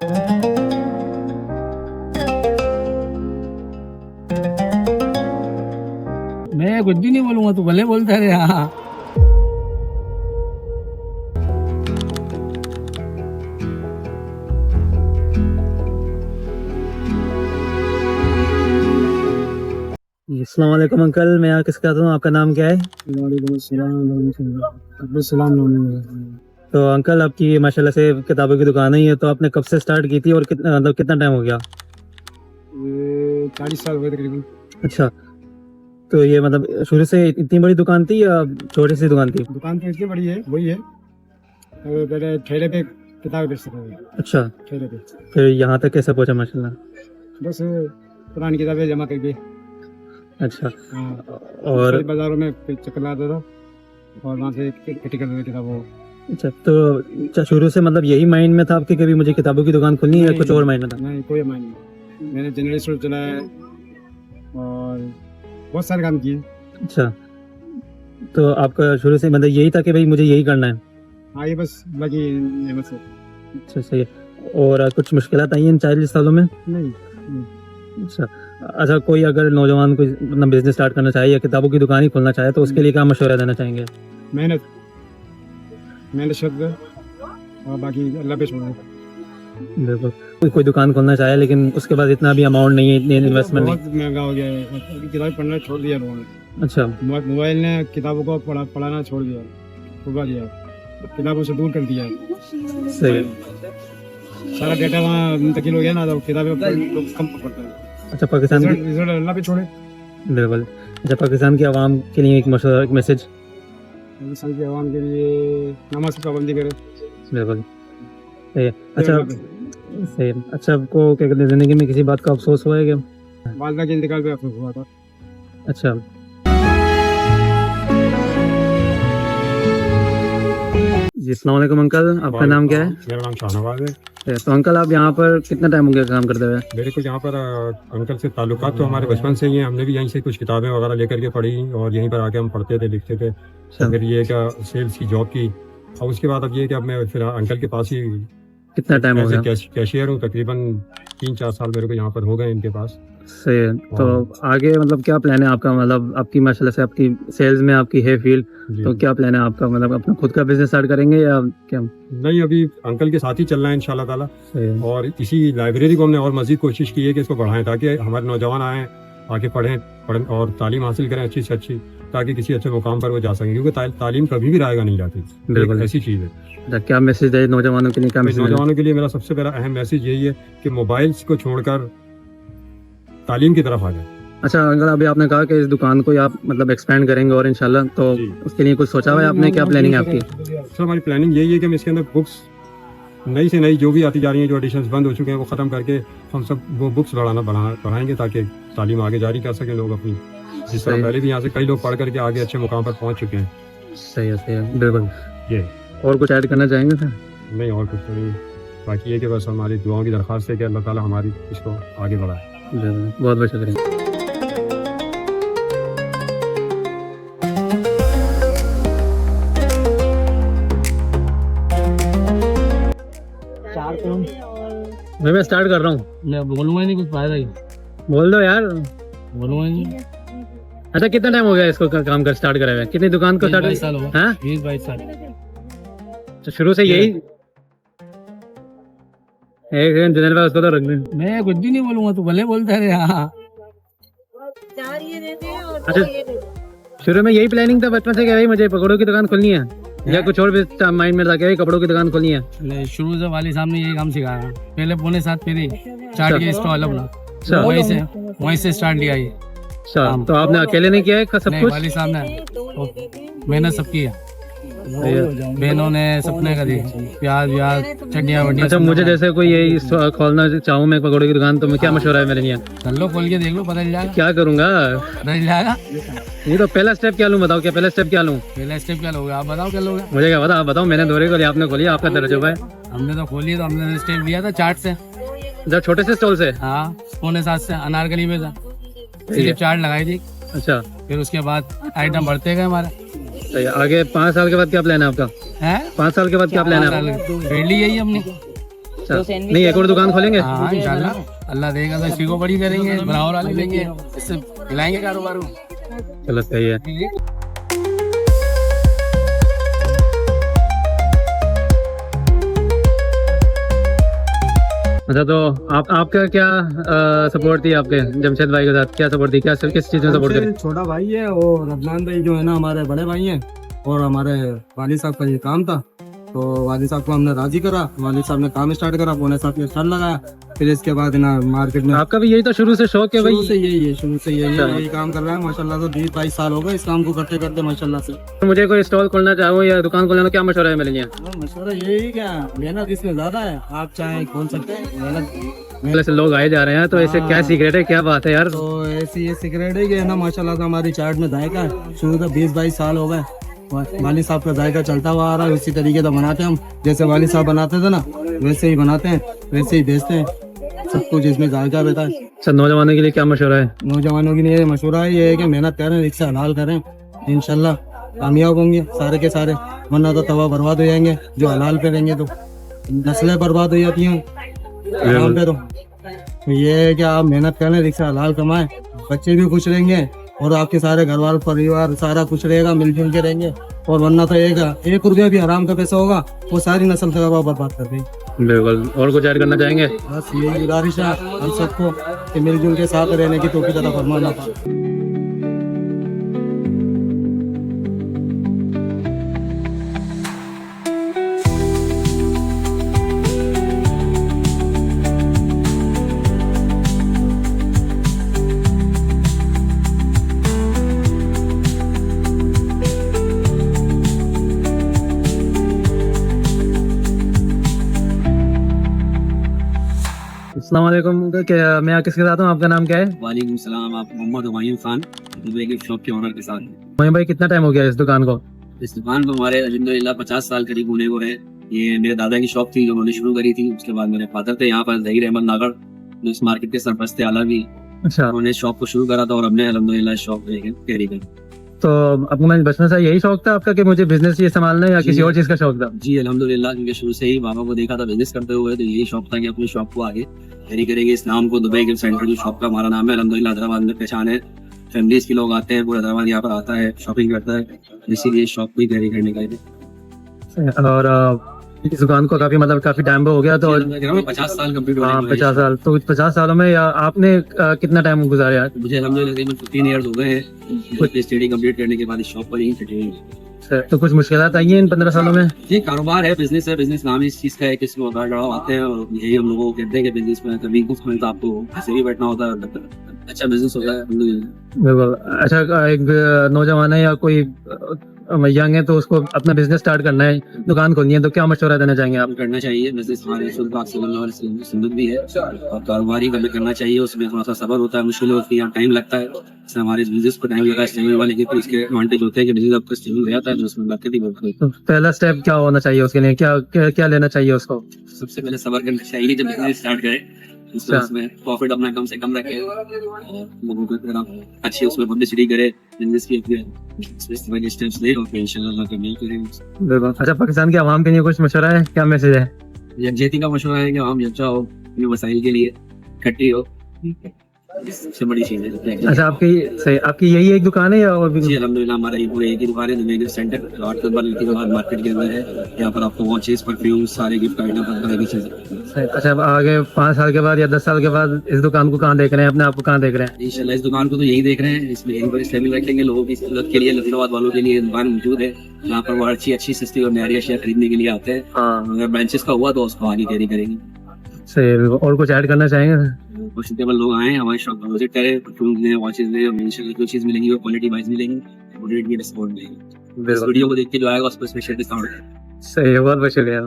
मैं कुछ भी नहीं बोलूंगा, तू भले बोलता रहे। हाँ अस्सलाम वालेकुम अंकल, मैं यहाँ किसके आता हूँ, आपका नाम क्या है? तो अंकल आपकी माशाल्लाह से किताबों की दुकान है, ये तो आपने कब से स्टार्ट की थी और कितना मतलब कितना टाइम हो गया? 40 साल हुए तकरीबन। अच्छा, तो ये मतलब शुरू से इतनी बड़ी दुकान थी या छोटी सी दुकान थी? दुकान तो इतनी बड़ी है, वही है। पहले ठेले पे किताब बेचते थे। अच्छा, ठेले पे फिर यहाँ तक कैसे पहुँचा माशाल्लाह? बस पुरानी किताबें जमा करके। अच्छा, हाँ, और बाजारों में चक्कर लगाता था और वहाँ से इकट्ठी कर लेते था वो। अच्छा, तो अच्छा, शुरू से मतलब यही माइंड में था आपके कभी मुझे किताबों की दुकान खोलनी है या कुछ और माइंड में था? नहीं, कोई माइंड नहीं। मैंने जनरल स्टोर चलाया और बहुत सारे काम किए। अच्छा, तो आपका शुरू से मतलब यही था कि भाई मुझे यही करना है? हाँ, ये बस बाकी नेमत से। अच्छा, सही है। और कुछ मुश्किलात आई हैं इन 40 सालों में? नहीं। अच्छा, अच्छा, कोई अगर नौजवान कोई अपना बिजनेस स्टार्ट करना चाहे या किताबों की दुकान ही खोलना चाहे तो उसके लिए क्या मशवरा देना चाहेंगे? मेहनत शब्द और बाकी अल्लाह पे छोड़ दो। बिल्कुल, कोई दुकान खोलना चाहे लेकिन उसके पास इतना भी अमाउंट नहीं है, इतनी इन्वेस्टमेंट नहीं। बहुत महंगा हो गया है, किताबें पढ़ना छोड़ दिया लोगों ने। अच्छा, मोबाइल ने किताबों को पढ़ाना छोड़ दिया, छुपा दिया, किताबों से दूर कर दिया है। सही है। सारा डेटा वहाँ मुंतकिल हो गया ना, तो किताबें लोग कम पढ़ते हैं। अच्छा, पाकिस्तान की रिजल्ट अल्लाह पे छोड़े। बिल्कुल। अच्छा, पाकिस्तान की आवाम के लिए एक मशवरा, एक मैसेज? पाकिस्तान की आवाम के लिए नमाज की पाबंदी करे। बिल्कुल सही है। अच्छा, सही है। अच्छा, आपको क्या कहते हैं जिंदगी में किसी बात का अफसोस हुआ है क्या? वालदा के इंतकाल पे अफसोस हुआ था। अच्छा, जी अस्सलाम वालेकुम अंकल, आपका नाम क्या है? मेरा नाम शाहनवाज है। तो अंकल आप यहाँ पर कितना टाइम हो गया काम करते हुए? मेरे को यहाँ पर अंकल से ताल्लुकात तो हमारे बचपन से ही हैं। हमने भी यहीं से कुछ किताबें वगैरह लेकर के पढ़ी और यहीं पर आके हम पढ़ते थे, लिखते थे। तो फिर ये क्या सेल्स की जॉब की, और उसके बाद अब ये कि अब मैं फिर अंकल के पास ही कितना टाइम हो गया? कैशियर हूँ। तकरीबन 3-4 साल मेरे को यहाँ पर हो गए इनके पास। सही है। तो आगे मतलब क्या प्लान है आपका? मतलब आपकी माशाल्लाह से आपकी सेल्स में आपकी है फील्ड, तो क्या प्लान है आपका? मतलब अपना खुद का बिजनेस स्टार्ट करेंगे या क्या? नहीं, अभी अंकल के साथ ही चलना है इंशाल्लाह ताला। और इसी लाइब्रेरी को हमने और मजीद कोशिश की है कि इसको बढ़ाएं ताकि हमारे नौजवान आएँ, आके पढ़ें और तालीम हासिल करें अच्छी से अच्छी, ताकि किसी अच्छे मुकाम पर वो जा सकें, क्योंकि तालीम कभी भी रायगा नहीं जाती। बिल्कुल ऐसी चीज़ है। क्या मैसेज है नौजवानों के लिए? क्या मैसेज? नौजवानों के लिए मेरा सबसे बड़ा अहम मैसेज यही है कि मोबाइल्स को छोड़कर तालीम की तरफ आ जाए। अच्छा अंकल, अभी आपने कहा कि इस दुकान को आप मतलब एक्सपेंड करेंगे और इंशाल्लाह, तो उसके लिए कुछ सोचा हुआ है आपने? क्या प्लानिंग है आपकी? सर, हमारी प्लानिंग यही है कि हम इसके अंदर बुक्स नई से नई जो भी आती जा रही हैं, जो एडिशंस बंद हो चुके हैं, वो ख़त्म करके हम सब वो बुक्स बढ़ाएंगे ताकि तालीम आगे जारी कर सकें लोग अपनी। जिस तरह पहले भी यहाँ से कई लोग पढ़ करके आगे अच्छे मुकाम पर पहुँच चुके हैं। सही है, सही है, बिल्कुल। ये और कुछ ऐड करना चाहेंगे सर? नहीं, और कुछ तो नहीं। बाकी ये कि बस हमारी दुआओं की दरख्वास्त है कि अल्लाह ताला हमारी इसको आगे बढ़ाए। बहुत बहुत शुक्रिया। मैं स्टार्ट कर रहा हूँ। मैं बोलूँगा नहीं, कुछ फायदा ही। बोल दो यार। बोलूँगा नहीं। अच्छा, कितना टाइम हो गया इसको काम कर स्टार्ट करे हुए? कितनी दुकान को स्टार्ट? 22 साल हो गए। 20-22 साल। तो शुरू से यही? एक सेकंड जनरल भाई, उसको तो रख दें। मैं कुछ भी नहीं बोलूँगा, तू भले बोलता रहे। हाँ, अच्छा, शुरू में यही प्लानिंग था बचपन से कि भाई मुझे पकौड़ों की दुकान खोलनी है, या कुछ और भी माइंड में था कि भाई कपड़ों की दुकान खोलनी है? नहीं, शुरू से वाली साहब ने यही काम सिखाया। पहले 7:45 मेरी चाट के स्टॉल अपना, वहीं से स्टार्ट लिया ये। अच्छा, तो आपने अकेले नहीं किया है सब कुछ? वाली साहब ने मेहनत सबकी है, बहनों ने सपने करी, प्याज चटनियाँ वटियाँ। अच्छा, मुझे जैसे कोई यही खोलना चाहूँ मैं पकौड़े की दुकान, तो मैं क्या मशवरा है मेरे लिए? कर लो, खोल के देख लो, पता चल जाएगा। क्या करूँगा? पता चल जाएगा। ये तो पहला स्टेप क्या लूँ बताओ? क्या पहला स्टेप क्या लूँ? पहला स्टेप क्या लोगे आप? बताओ क्या लोगे? मुझे क्या पता, आप बताओ। मैंने दौरे खोली, आपने खोली, आपका तजुर्बा है। हमने तो खोली, तो हमने स्टेप लिया था चाट से। जब छोटे से स्टॉल से? हाँ, 6:45 से अनारकली में था, सिर्फ चाट लगाई थी। अच्छा, फिर उसके बाद आइटम बढ़ते गए हमारे। सही है। आगे 5 साल के बाद क्या प्लान है आपका? है 5 साल के बाद क्या प्लान है? फील्ड ही यही हमने। अच्छा नहीं एक और दुकान खोलेंगे? हाँ इंशाल्लाह, अल्लाह देगा तो इसी को बड़ी करेंगे, बराबर वाली लेंगे, इससे हिलाएंगे कारोबार को। चलो सही है। अच्छा तो आपका क्या सपोर्ट थी आपके जमशेद भाई के साथ, क्या सपोर्ट थी, क्या किस चीज़ में सपोर्ट करी? छोटा भाई है और रमजान भाई जो है ना हमारे बड़े भाई हैं, और हमारे वालिद साहब का ये काम था, तो वालिद साहब को हमने राजी करा, वालिद साहब ने काम स्टार्ट करा, पौने 7 में स्टार्ट लगाया, फिर इसके बाद ना मार्केट में आपका भी यही तो शुरू से शौक है भाई? शुरू से यही काम कर रहा है माशाल्लाह। तो 20-22 साल हो गए इस काम को करते करते माशाल्लाह से। मुझे कोई स्टॉल खोलना चाहूँ या दुकान खोलना, क्या मशवरा है मेरे लिए? मशवरा यही क्या, मेहनत इसमें ज्यादा है, आप चाहें खोल सकते हैं, मेहनत पहले से लोग आए जा रहे हैं, तो ऐसे क्या सीक्रेट है, क्या बात है यार? तो ऐसी ये सिगरेट है कि ना माशाल्लाह से हमारी चाट में जायका है, शुरू से 20-22 साल हो गए वालिद साहब का जायका चलता हुआ आ रहा है, उसी तरीके से बनाते हैं हम, जैसे वालिद साहब बनाते थे ना वैसे ही बनाते हैं, वैसे ही बेचते हैं, सब कुछ इसमें जायका रहता है। अच्छा नौजवानों के लिए क्या मशवरा है? नौजवानों के लिए मशवरा है ये है कि मेहनत करें, रिक्शा हलाल करें, इंशाल्लाह कामयाब होंगे सारे के सारे, वरना तो तवा बर्बाद हो जाएंगे। जो हलाल पे रहेंगे तो नस्लें बर्बाद हो जाती हैं हराम पे। तो ये है कि आप मेहनत करें, रिक्शा हलाल कमाएं, बच्चे भी खुश रहेंगे और आपके सारे घर वाले परिवार सारा खुश रहेगा, मिलजुल के रहेंगे। और वरना तो एक रुपया भी हराम का पैसा होगा वो सारी नस्ल का बर्बाद कर देंगे। बिल्कुल। और कुछ ऐड करना चाहेंगे? बस यही गुजारिश है हम सबको कि मिलजुल के साथ रहने की तौफीक अता फरमाना। अस्सलाम वालेकुम, क्या मैं किसके साथ हूँ, आपका नाम क्या है? वालेकुम सलाम। आप मोहम्मद हुमायूं खान दुबई के शॉप के ऑनर के साथ हैं। मोइन भाई कितना टाइम हो गया इस दुकान को? इस दुकान को हमारे अल्हम्दुलिल्लाह 50 साल करीब होने को है। ये मेरे दादा की शॉप थी जो उन्होंने शुरू करी थी, उसके बाद मेरे फादर थे यहाँ पर जहीर अहमद नागड़ जो इस मार्केट के सरपरस्त थे आला भी, अच्छा उन्होंने शॉप को शुरू करा था और हमने अल्हम्दुलिल्लाह शॉप कैरी करी। तो आपको मैं बचपन से यही शौक था आपका कि मुझे बिजनेस ये संभालना है, या किसी और चीज का शौक था? जी अल्हम्दुलिल्लाह, क्योंकि शुरू से ही बाबा को देखा था बिजनेस करते हुए, तो यही शौक था कि अपनी शॉप को आगे कैरी करेंगे। इस नाम को दुबई गिफ्ट सेंटर जो शॉप का हमारा नाम है, अल्हम्दुलिल्लाह हैदराबाद में पहचान है, फैमिलीज के लोग आते हैं, पूरा हैदराबाद यहाँ पर आता है, शॉपिंग करता है, इसीलिए शॉप को ही कैरी करने का है। और इस दुकान को काफी टाइम हो गया, तो 50 साल कंप्लीट हो हाँ गए। 50 साल। तो 50 सालों में या आपने कितना टाइम गुजारा? मुझे अल्हम्दुलिल्लाह तकरीबन 15 इयर्स हो गए हैं स्टडी कंप्लीट करने के बाद इस शॉप पर ही कंटिन्यू। तो कुछ मुश्किलात आई हैं इन 15 सालों में? ये कारोबार है, बिजनेस है, बिजनेस नाम इस चीज का है कि इसमें उतार चढ़ाव आते हैं, और यही हम लोगों को कहते हैं कि बिजनेस में कभी कुछ मिलता आपको ऐसे भी बैठना होता है, अच्छा बिजनेस होता है अल्हम्दुलिल्लाह। बिल्कुल। अच्छा एक नौजवान है या कोई यंग है तो उसको अपना बिजनेस स्टार्ट करना है, दुकान खोलनी है, तो क्या मशवरा देना चाहेंगे आप? करना चाहिए बिजनेस, हमारे रसूल पाक सल्लल्लाहु अलैहि वसल्लम की सुन्नत भी है, और कारोबार ही करना चाहिए। उसमें थोड़ा सा सब्र होता है, मुश्किल होती है, टाइम लगता है, इससे हमारे बिजनेस को टाइम लगा स्टेबल वाले के, तो इसके एडवांटेज होते हैं कि बिजनेस आपका स्टेबल रहता है, तो उसमें बरकत ही बहुत होती है। तो पहला स्टेप क्या होना चाहिए उसके लिए, क्या लेना चाहिए उसको? सबसे पहले सब्र करना चाहिए जब बिजनेस स्टार्ट करें, उसमें प्रॉफिट अपना कम से कम रखे, और लोगों को तरह अच्छी उसमें पब्लिसिटी करे, बिजनेस की स्टेप्स ले, और इंशाल्लाह कामयाब करेंगे। बिल्कुल। अच्छा पाकिस्तान के आवाम के लिए कुछ मशवरा है, क्या मैसेज है? यकजहती का मशवरा है कि आम यकजा हो, अपने वसाइल के लिए इकट्ठी हो, सबसे बड़ी चीज है। अच्छा आपकी यही एक दुकान है या और भी? जी अल्हम्दुलिल्लाह, हमारा ये पूरे एक ही दुकान है, दुबई गिफ्ट सेंटर 8 नंबर लिखी दुकान मार्केट के अंदर है। यहाँ पर आपको वॉचेस, परफ्यूम, सारे गिफ्ट आइटम हर तरह की चीजें। अच्छा अब आगे 5 साल के बाद या 10 साल के बाद इस दुकान को कहाँ देख रहे हैं, अपने आप को कहाँ देख रहे हैं? इंशाल्लाह इस दुकान को तो यही देख रहे हैं, इसमें यहीं पर स्टेबल रखेंगे, लोगों की जरूरत के लिए, लखनऊवाद वालों के लिए दुकान मौजूद है, जहाँ पर वो अच्छी सस्ती और न्यारी अशिया खरीदने के लिए आते हैं। हाँ अगर ब्रांचेस का हुआ तो उसको आगे कैरी करेंगे। सही है। और कुछ ऐड करना चाहेंगे? कुछ टेबल लोग आए हमारे शॉप पर विजिट करें, परफ्यूम लें, वॉचेस लें, इंशाल्लाह जो चीज मिलेंगी वो क्वालिटी वाइज मिलेंगी, और रेट भी डिस्काउंट मिलेगी। इस वीडियो को देख के जो आएगा उस पर स्पेशल डिस्काउंट है। सही है, बहुत बहुत शुक्रिया।